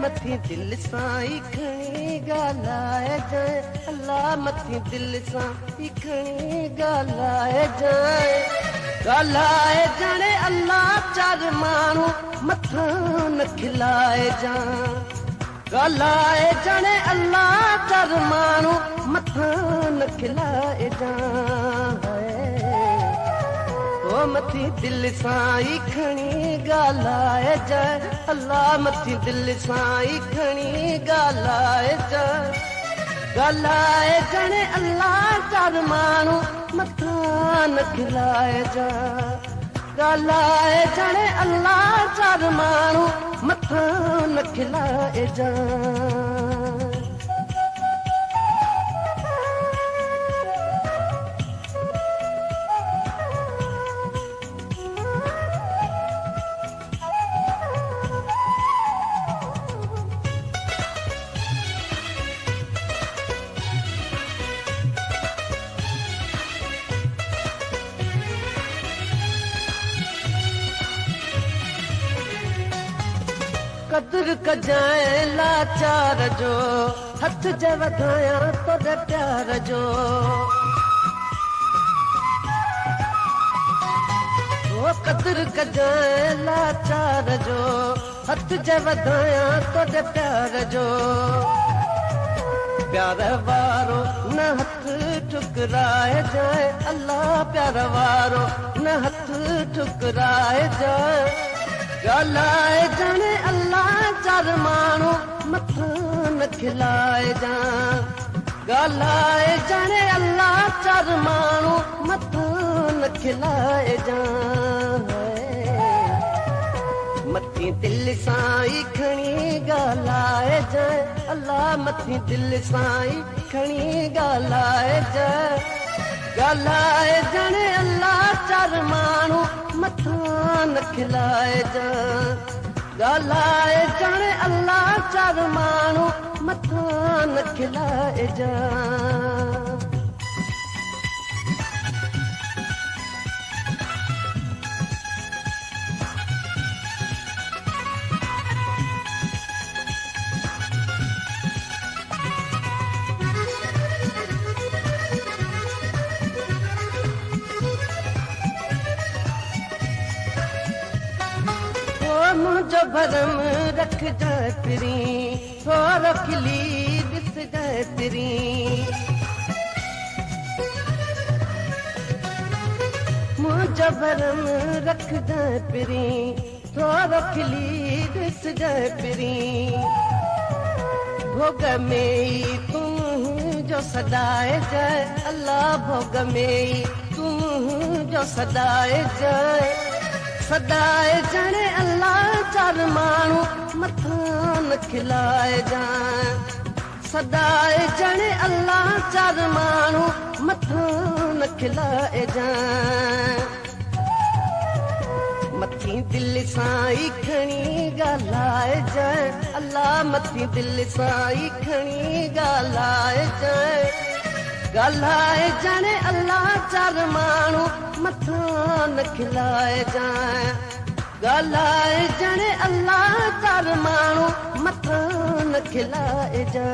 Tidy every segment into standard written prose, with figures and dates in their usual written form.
मथी दिल सां खणी ॻाल्हाए जाए अल्लाह मथी दिल सां खणी ॻाल्हाए जाए ॻाल्हाए जाने अल्लाह चार माण्हू मथां न खिलाए जा ॻाल्हाए जाने अल्लाह चार माण्हू मथां न खिलाए जा ओ मथी दिल सां खणी ॻाल्हाए जाए अल्लाह मथी दिल सां खणी ॻाल्हाए जाए ॻाल्हाए जाने अल्लाह चार माण्हू मथां न खिलाए जा ॻाल्हाए जाने अल्लाह चार माण्हू मथां न खिलाए जा कदर कजाए लाचार जो हथ जे वधाया तोड़े प्यार जो ओ कदर कजाए लाचार जो हथ जे वधाया तोड़े प्यार जो प्यार वारो न हथ ठुकराए जाए अल्लाह प्यार वारो न हथ ठुकराए जाए ॻाल्हाए जाने अल्लाह चार माण्हू मथां न खिलाए जा ॻाल्हाए जाने अल्लाह चार माण्हू मथां न खिलाए जा मथी दिल सां खणी ॻाल्हाए जाए अल्लाह मथी दिल सां खणी ॻाल्हाए जाए ॻाल्हाए जाने अल्लाह चार माण्हू मथां न खिलाए जा ॻाल्हाए जाने अल्लाह चार माण्हू मथां न खिलाए जा मुझो भरम रख जाए तिरी हो रखली दिस जाए तिरी मुझो भरम रख जाए तिरी हो रखली दिस जाए तिरी भोग में तुम जो सदाए जाए अल्लाह भोग में तुम जो सदाए जाए सदाए जाने अल्लाह चार माण्हू मथां न खिलाए जा सदाए जाने अल्लाह चार माण्हू मथां न खिलाए जा मथी दिल सां खणी ॻाल्हाए जाए अल्लाह मथी दिल सां खणी ॻाल्हाए जाए ॻाल्हाए जाने अल्लाह चार माण्हू मथां न खिलाए जा ॻाल्हाए जाने अल्लाह चार माण्हू मथां न खिलाए जा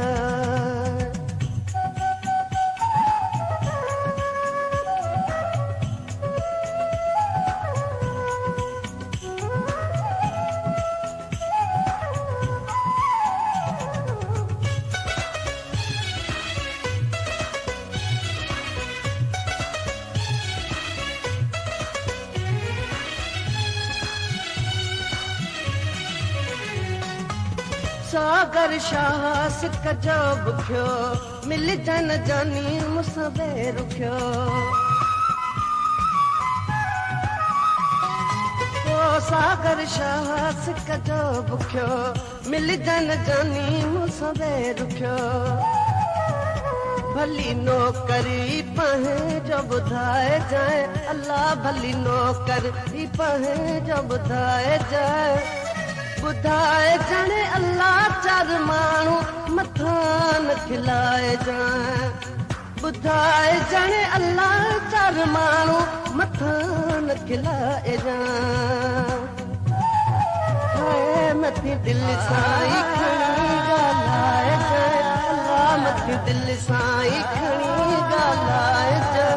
सागर शाह सिक जो बुखियो मिल जन जानी मुसबे रुखियो ओ सागर शाह सिक जो बुखियो मिल जन जानी मुसबे रुखियो भली नौकरी पहे जो बुधाए जाए अल्लाह भली नौकरी पहे जो बुधाए जाए बुधाए जाने अल्लाह चार माण्हू मथां न खिलाए जा बुधाए जाने अल्लाह चार माण्हू मथां न खिलाए जा मथी दिल सां दिल सां ई खणी ॻाल्हाए जा